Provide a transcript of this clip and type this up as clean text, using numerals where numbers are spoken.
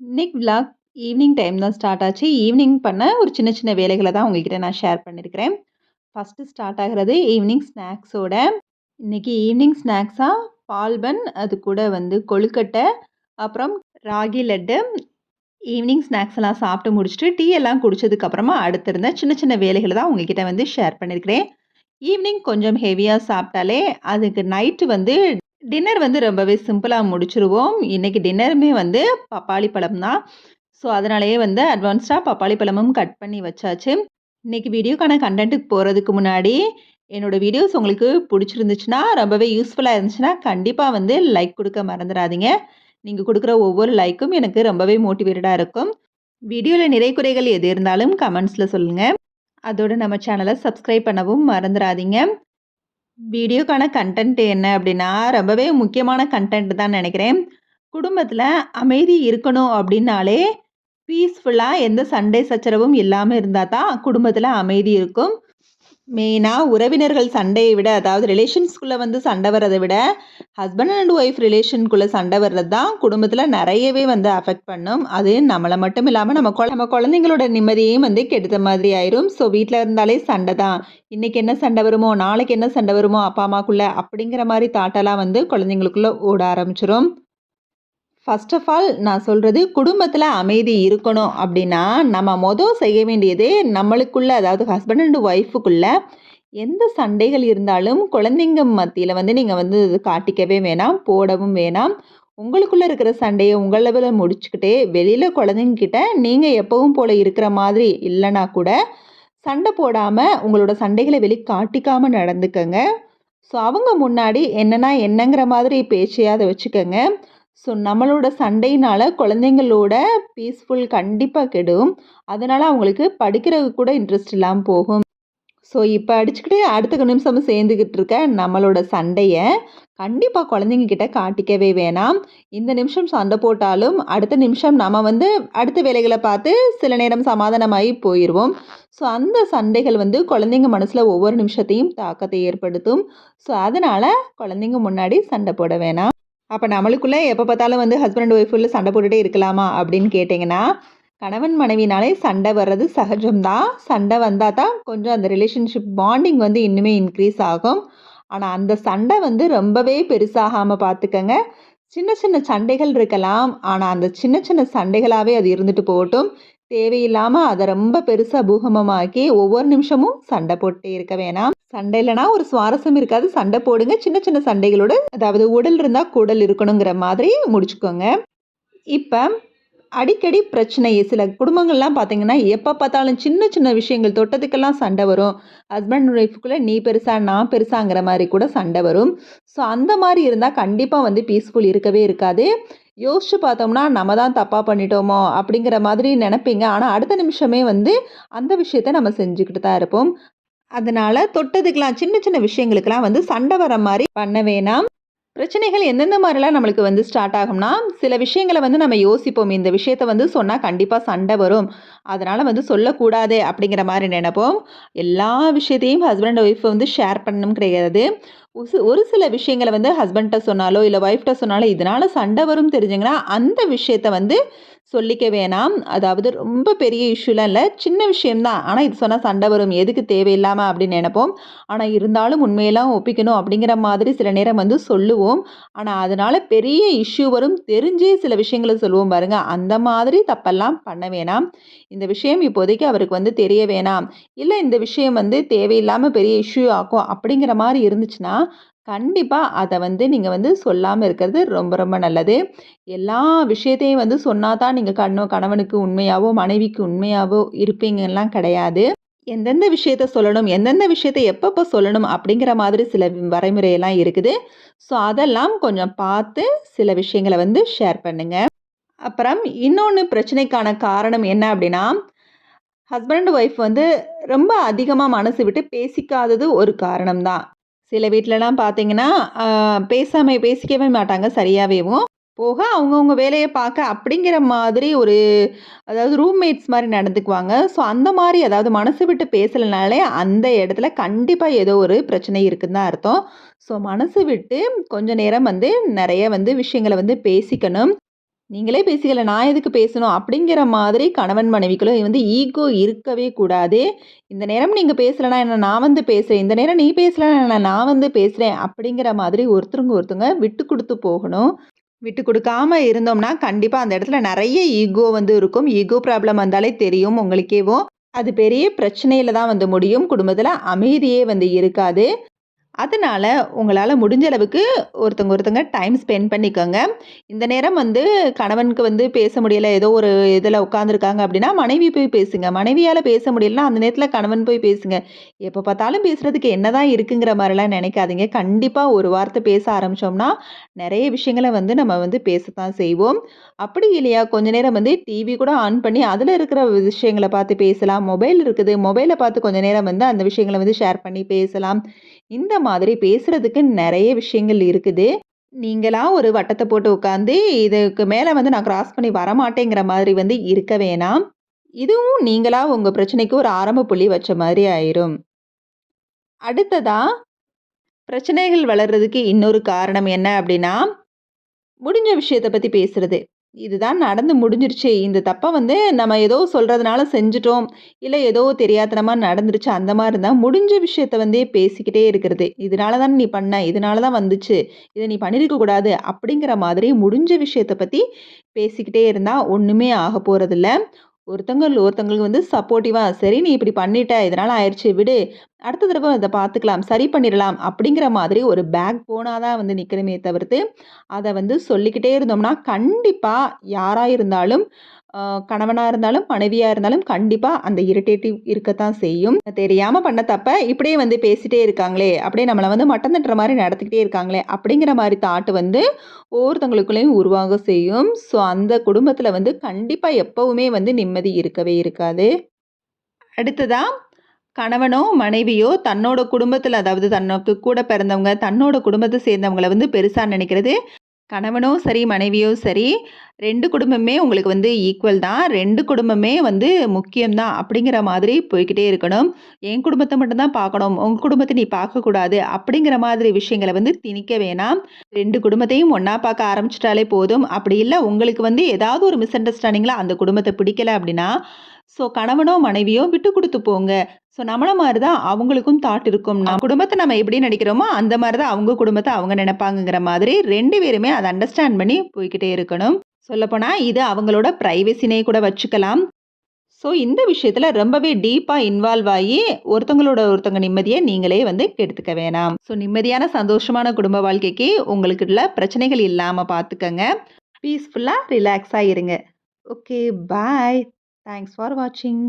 இன்னைக்கு vlog evening time தான் start ஆச்சு. ஈவினிங் பண்ண ஒரு சின்ன சின்ன வேலைகள தான் உங்ககிட்ட நான் ஷேர் பண்ணியிருக்கிறேன். ஃபர்ஸ்ட்டு ஸ்டார்ட் ஆகுறது ஈவினிங் ஸ்நாக்ஸோட. இன்னைக்கு ஈவினிங் ஸ்நாக்ஸா பால் பன், அது கூட வந்து கொழுக்கட்டை, அப்புறம் ராகி லட்டு. ஈவினிங் ஸ்நாக்ஸ் எல்லாம் சாப்பிட்டு முடிச்சுட்டு, டீ எல்லாம் குடிச்சதுக்கப்புறமா அடுத்து இருந்த சின்ன சின்ன வேலைகள தான் உங்ககிட்ட வந்து ஷேர் பண்ணியிருக்கிறேன். ஈவினிங் கொஞ்சம் ஹெவியா சாப்பிட்டாலே, அதுக்கு நைட்டு வந்து டின்னர் வந்து ரொம்பவே சிம்பிளா முடிச்சுருவோம். இன்னைக்கு டின்னருமே வந்து பப்பாளி பழம் தான். ஸோ, அதனாலேயே வந்து அட்வான்ஸ்டா பப்பாளி பழமும் கட் பண்ணி வச்சாச்சு. இன்னைக்கு வீடியோக்கான கன்டென்ட்டுக்கு போறதுக்கு முன்னாடி, என்னோட வீடியோஸ் உங்களுக்கு புடிச்சிருந்துச்சுன்னா, ரொம்பவே யூஸ்ஃபுல்லா இருந்துச்சுன்னா, கண்டிப்பா வந்து லைக் குடுக்க மறந்துறாதீங்க. நீங்க குடுக்குற ஒவ்வொரு லைக்கும் எனக்கு ரொம்பவே மோட்டிவேட்டடா இருக்கும். வீடியோல நிறை குறைகள் எது இருந்தாலும் கமெண்ட்ஸ்ல சொல்லுங்க. அதோட நம்ம சேனல சப்ஸ்கிரைப் பண்ணவும் மறந்துறாதீங்க. வீடியோக்கான கன்டென்ட் என்ன அப்படின்னா, ரொம்பவே முக்கியமான கன்டென்ட் தான் நெனைக்கிறேன். குடும்பத்தில அமைதி இருக்கணும் அப்படின்னாலே, பீஸ்ஃபுல்லா எந்த சண்டை சச்சரவும் இல்லாம இருந்தா தான் குடும்பத்தில அமைதி இருக்கும். மெயினா உறவினர்கள் சண்டைய விட, அதாவது ரிலேஷன்ஸ்குள்ள வந்து சண்டை வர்றத விட, ஹஸ்பண்ட் அண்ட் ஒய்ஃப் ரிலேஷனுக்குள்ள சண்டை வர்றது தான் குடும்பத்தில நெறையவே வந்து அஃபெக்ட் பண்ணும். அது நம்மள மட்டும் இல்லாம நம்ம குழந்தைங்களோட நிம்மதியையும் வந்து கெடுத்த மாதிரி ஆயிரும். ஸோ, வீட்ல இருந்தாலே சண்டை தான். இன்னைக்கு என்ன சண்டை வருமோ, நாளைக்கு என்ன சண்டை வருமோ அப்பா, அம்மாக்குள்ள அப்படிங்கிற மாரி தாட்டெல்லாம் வந்து குழந்தைங்களுக்குள்ள ஓட ஆரம்பிச்சுரும். ஃபர்ஸ்ட் ஆஃப் ஆல் நான் சொல்றது, குடும்பத்தில அமைதி இருக்கணும் அப்படின்னா, நம்ம செய்ய வேண்டியது நம்மளுக்குள்ள, அதாவது ஹஸ்பண்ட் அண்ட் ஒய்ஃப்க்குள்ள எந்த சண்டைகள் இருந்தாலும் குழந்தைங்க மத்தியில வந்து நீங்க வந்து இது காட்டிக்கவே வேணாம், போடவும் வேணாம். உங்களுக்குள்ள இருக்கிற சண்டைய உங்களவுல முடிச்சுக்கிட்டே, வெளியில குழந்தைங்ககிட்ட நீங்க எப்பவும் போல இருக்கிற மாதிரி இல்லன்னா கூட, சண்டை போடாம உங்களோட சண்டைகள காட்டிக்காம நடந்துக்கங்க. ஸோ, அவங்க முன்னாடி என்னன்னா என்னங்கிற மாதிரி பேச்சையாவது வச்சுக்கங்க. ஸோ, நம்மளோட சண்டையினால குழந்தைங்களோட பீஸ்ஃபுல் கண்டிப்பா கெடும். அதனால அவங்களுக்கு படிக்கிறதுக்கு கூட இன்ட்ரெஸ்ட் இல்லாம போகும். ஸோ, இப்ப அடிச்சுக்கிட்டு அடுத்த நிமிஷமும் சேர்ந்துகிட்டு இருக்க நம்மளோட சண்டைய கண்டிப்பா குழந்தைங்க கிட்ட காட்டிக்கவே வேணாம். இந்த நிமிஷம் சண்டை போட்டாலும், அடுத்த நிமிஷம் நம்ம வந்து அடுத்த வேலைகள பார்த்து சில நேரம் சமாதானமாயி போயிருவோம். ஸோ, அந்த சண்டைகள் வந்து குழந்தைங்க மனசுல ஒவ்வொரு நிமிஷத்தையும் தாக்கத்தை ஏற்படுத்தும். ஸோ, அதனால குழந்தைங்க முன்னாடி சண்டை போட வேணாம். அப்ப நம்மளுக்குள்ள எப்ப பார்த்தாலும் வந்து ஹஸ்பண்ட் அண்ட் ஒய்ஃப்குள்ள சண்டை போட்டுட்டே இருக்கலாமா அப்படின்னு கேட்டீங்கன்னா, கணவன் மனைவினாலே சண்டை வர்றது சகஜம் தான். சண்டை வந்தா தான் கொஞ்சம் அந்த ரிலேஷன்ஷிப் பாண்டிங் வந்து இன்னுமே இன்க்ரீஸ் ஆகும். ஆனா, அந்த சண்டை வந்து ரொம்பவே பெருசாகாம பார்த்துக்கங்க. சின்ன சின்ன சண்டைகள் இருக்கலாம். ஆனா, அந்த சின்ன சின்ன சண்டைகளாவே அது இருந்துட்டு போகட்டும். தேவையில்லாம அத ரொம்ப பெருசா பூகம்பமாக்கி ஒவ்வொரு நிமிஷமும் சண்டை போட்டுட்டே இருக்க வேணாம். சண்டை இல்லன்னா ஒரு சுவாரஸ்யம் இருக்காது. சண்டை போடுங்க. சின்ன சின்ன சண்டைகளோட, அதாவது உடல் இருந்தா குடல் இருக்கணுங்கிற மாதிரி முடிச்சுக்கோங்க. இப்ப அடிக்கடி பிரச்சனை சில குடும்பங்கள்லாம் பார்த்தீங்கன்னா, எப்ப பார்த்தாலும் சின்ன சின்ன விஷயங்கள் தொட்டதுக்கெல்லாம் சண்டை வரும். ஹஸ்பண்ட் அண்ட் ஒய்ஃப்குள்ள நீ பெருசா, நான் பெருசாங்கிற மாரி கூட சண்டை வரும். ஸோ, அந்த மாரி இருந்தா கண்டிப்பா வந்து பீஸ்ஃபுல் இருக்கவே இருக்காது. யோசிச்சு பார்த்தோம்னா, நம்ம தான் தப்பா பண்ணிட்டோமோ! அப்படிங்கிற மாதிரி நெனைப்பீங்க. ஆனா, அடுத்த நிமிஷமே வந்து அந்த விஷயத்த நம்ம செஞ்சுக்கிட்டு தான் இருப்போம். அதனால தொட்டதுக்கெல்லாம் சின்ன சின்ன விஷயங்களுக்கெல்லாம் வந்து சண்டை வர மாரி பண்ண வேணாம். பிரச்சனைகள் எந்தெந்த மாரிலாம் நம்மளுக்கு வந்து ஸ்டார்ட் ஆகும்னா, சில விஷயங்கள வந்து நம்ம யோசிப்போம். இந்த விஷயத்த வந்து சொன்னா கண்டிப்பா சண்டை வரும். அதனால வந்து சொல்லக்கூடாது அப்படிங்கிற மாரி நெனைப்போம். எல்லா விஷயத்தையும் ஹஸ்பண்ட் அண்ட் ஒய்ஃப் வந்து ஷேர் பண்ணணும் கிடையாது. ஒரு சில விஷயங்கள வந்து ஹஸ்பண்ட்ட சொன்னாலோ, இல்ல ஒய்ஃப்ட்ட சொன்னாலோ, இதனால சண்டை வரும் தெரிஞ்சுங்கன்னா, அந்த விஷயத்த வந்து சொல்லிக்க வேணாம். அதாவது ரொம்ப பெரிய இஷ்யூலாம் இல்ல. சின்ன விஷயம் தான். ஆனா, இது சொன்னா சண்டை வரும். எதுக்கு தேவையில்லாம அப்படின்னு நெனைப்போம். ஆனா, இருந்தாலும் உண்மையெல்லாம் ஒப்பிக்கணும் அப்படிங்கிற மாதிரி சில நேரம் வந்து சொல்லுவோம். ஆனா, அதனால பெரிய இஷ்யூ வரும் தெரிஞ்சே சில விஷயங்கள சொல்லுவோம் பாருங்க. அந்த மாதிரி தப்பெல்லாம் பண்ண வேணாம். இந்த விஷயம் இப்போதைக்கு அவருக்கு வந்து தெரிய வேணாம். இல்ல இந்த விஷயம் வந்து தேவையில்லாம பெரிய இஷ்யூ ஆக்கும் அப்படிங்கிற மாரி இருந்துச்சுன்னா, கண்டிப்பா அத வந்து நீங்க வந்து சொல்லாம இருக்கிறது ரொம்ப ரொம்ப நல்லது. எல்லா விஷயத்தையும் வந்து சொன்னா தான் நீங்க கணவனுக்கு உண்மையாவோ, மனைவிக்கு உண்மையாவோ இருப்பீங்கலாம் கிடையாது. எந்தெந்த விஷயத்த சொல்லணும், எந்தெந்த விஷயத்த எப்பப்ப சொல்லணும் அப்படிங்கிற மாதிரி சில வரைமுறையெல்லாம் இருக்குது. ஸோ, அதெல்லாம் கொஞ்சம் பார்த்து சில விஷயங்கள வந்து ஷேர் பண்ணுங்க. அப்புறம் இன்னொன்னு பிரச்சனைக்கான காரணம் என்ன அப்படின்னா, ஹஸ்பண்ட் அண்ட் ஒய்ஃப் வந்து ரொம்ப அதிகமா மனசு விட்டு பேசிக்காதது ஒரு காரணம் தான். சில வீட்லலாம் பார்த்தீங்கன்னா, பேசிக்கவே மாட்டாங்க சரியாவேவும். போக அவங்கவங்க வேலைய பார்க்க அப்படிங்கிற மாதிரி ஒரு, அதாவது ரூம்மேட்ஸ் மாரி நடந்துக்குவாங்க. ஸோ, அந்த மாரி அதாவது மனசு விட்டு பேசலனாலே அந்த இடத்துல கண்டிப்பா ஏதோ ஒரு பிரச்சனை இருக்குன்னு தான் அர்த்தம். ஸோ, மனசு விட்டு கொஞ்ச நேரம் வந்து நெறைய வந்து விஷயங்கள வந்து பேசிக்கணும். நீங்களே பேசிக்கல நான் எதுக்கு பேசணும்? அப்படிங்கிற மாதிரி கணவன் மனைவிக்குள்ள வந்து ஈகோ இருக்கவே கூடாது. இந்த நேரம் நீங்க பேசலனா என்ன நான் வந்து பேசுறேன். இந்த நேரம் நீ பேசலனா என்ன நான் வந்து பேசுறேன். அப்படிங்கிற மாதிரி ஒருத்தருக்கு ஒருத்தங்க விட்டு குடுத்து போகணும். விட்டு குடுக்காம இருந்தோம்னா, கண்டிப்பா அந்த இடத்துல நெறைய ஈகோ வந்து இருக்கும். ஈகோ ப்ராப்ளம் வந்தாலே தெரியும் உங்களுக்கேவும். அது பெரிய பிரச்சனையில தான் வந்து முடியும். குடும்பத்தில அமைதியே வந்து இருக்காது. அதனால உங்களால முடிஞ்ச அளவுக்கு ஒருத்தங்க ஒருத்தங்க டைம் ஸ்பெண்ட் பண்ணிக்கோங்க. இந்த நேரம் வந்து கணவனுக்கு வந்து பேச முடியல, ஏதோ ஒரு இதில உட்காந்துருக்காங்க அப்படின்னா, மனைவி போய் பேசுங்க. மனைவியால பேச முடியலன்னா, அந்த நேரத்தில கணவன் போய் பேசுங்க. எப்ப பார்த்தாலும் பேசுறதுக்கு என்னதான் இருக்குங்கிற மாரிலாம் நெனைக்காதீங்க. கண்டிப்பா ஒரு வார்த்தை பேச ஆரம்பிச்சோம்னா, நெறைய விஷயங்கள வந்து நம்ம வந்து பேசத்தான் செய்வோம். அப்படி இல்லையா, கொஞ்ச நேரம் வந்து டிவி கூட ஆன் பண்ணி, அதில இருக்கிற விஷயங்கள பார்த்து பேசலாம். மொபைல் இருக்குது. மொபைல பார்த்து கொஞ்ச நேரம் வந்து அந்த விஷயங்கள வந்து ஷேர் பண்ணி பேசலாம். இந்த மாதிரி பேசுறதுக்கு நெறைய விஷயங்கள் இருக்குது. நீங்களா ஒரு வட்டத்த போட்டு உட்காந்து, இதுக்கு மேல வந்து நான் கிராஸ் பண்ணி வரமாட்டேங்கிற மாதிரி வந்து இருக்க வேணாம். இதுவும் நீங்களா உங்க பிரச்சனைக்கு ஒரு ஆரம்ப புள்ளி வச்ச மாரி ஆயிரும். அடுத்ததா, பிரச்சனைகள் வளர்றதுக்கு இன்னொரு காரணம் என்ன அப்டின்னா, முடிஞ்ச விஷயத்த பத்தி பேசுறது. இதுதான் நடந்து முடிஞ்சிருச்சு. இந்த தப்ப வந்து நம்ம ஏதோ சொல்றதுனால செஞ்சுட்டோம். இல்ல ஏதோ தெரியாத்தனமா நடந்துருச்சு. அந்த மாரி இருந்தா முடிஞ்ச விஷயத்த வந்தே பேசிக்கிட்டே இருக்கிறது. இதனால தான நீ பண்ண. இதனால தான் வந்துச்சு. இத நீ பண்ணியிருக்க கூடாது. அப்படிங்கிற மாதிரி முடிஞ்ச விஷயத்த பத்தி பேசிக்கிட்டே இருந்தா ஒண்ணுமே ஆக போறதில்ல. ஒருத்தங்களுக்கு வந்து சப்போர்ட்டிவா, "சரி நீ இப்படி பண்ணிட்ட. இதனால ஆயிருச்சு விடு. அடுத்த தடவ இத பார்த்துக்கலாம். சரி பண்ணிறலாம்." அப்படிங்கிற மாதிரி ஒரு பேக் போனா தான் வந்து நிக்கணுமே தவிர்த்து, அத வந்து சொல்லிக்கிட்டே இருந்தோம்னா, கண்டிப்பா யாரா இருந்தாலும், அ கணவனா இருந்தாலும், மனைவியா இருந்தாலும் கண்டிப்பா அந்த இரிட்டேட்டிவ் இருக்கத்தான் செய்யும். தெரியாம பண்ண தப்ப இப்படியே வந்து பேசிட்டே இருக்காங்களே, அப்படியே நம்மள வந்து மட்டம் தட்டுற மாரி நடத்திக்கிட்டே இருக்காங்களே, அப்படிங்கிற மாரி தாட் வந்து ஒவ்வொருத்தவங்களுக்குள்ளயும் உருவாக செய்யும். ஸோ அந்த குடும்பத்தில வந்து கண்டிப்பா எப்பவுமே வந்து நிம்மதி இருக்கவே இருக்காது. அடுத்ததா கணவனோ, மனைவியோ தன்னோட குடும்பத்தில அதாவது தனக்கு கூட பிறந்தவங்க, தன்னோட குடும்பத்த சேர்ந்தவங்கள வந்து பெருசா நினைக்கிறது கணவனோ சரி, மனைவியோ சரி, 2 குடும்பமே உங்களுக்கு வந்து ஈக்குவல் தான். 2 குடும்பமே வந்து முக்கியம் தான். அப்படிங்கிற மாதிரி போய்க்கிட்டே இருக்கணும். என் குடும்பத்த மட்டும் தான் பார்க்கணும். உங்க குடும்பத்த நீ பார்க்கக்கூடாது. அப்படிங்கிற மாதிரி விஷயங்கள வந்து திணிக்க வேணாம். 2 குடும்பத்தையும் ஒண்ணா பார்க்க ஆரம்பிச்சுட்டாலே போதும். அப்படி இல்ல உங்களுக்கு வந்து ஏதாவது ஒரு மிஸ் அண்டர்ஸ்டாண்டிங்ல அந்த குடும்பத்த பிடிக்கல அப்படின்னா, ஸோ கணவனோ, மனைவியோ விட்டு குடுத்து போங்க. ஸோ நம்மள மாரி தான் அவங்களுக்கும் தாட் இருக்கும். நம்ம குடும்பத்த நம்ம எப்படி நெனைக்கிறோமோ, அந்த மாரி தான் அவங்க குடும்பத்த அவங்க நெனைப்பாங்கங்கிற மாதிரி 2 பேருமே அத அண்டர்ஸ்டாண்ட் பண்ணி போய்க்கிட்டே இருக்கணும். சொல்லப்போனா இது அவங்களோட பிரைவசினே கூட வச்சுக்கலாம். ஸோ இந்த விஷயத்துல ரொம்பவே டீப்பா இன்வால்வ் ஆயி ஒருத்தவங்க நிம்மதிய நீங்களே வந்து கெடுத்துக்க வேணாம். ஸோ நிம்மதியான, சந்தோஷமான குடும்ப வாழ்க்கைக்கு உங்களுக்குள்ள பிரச்சனைகள் இல்லாம பார்த்துக்கங்க. பீஸ்ஃபுல்லா, ரிலாக்ஸா இருங்க. Okay, bye. தேங்க்ஸ் ஃபார் வாட்சிங்.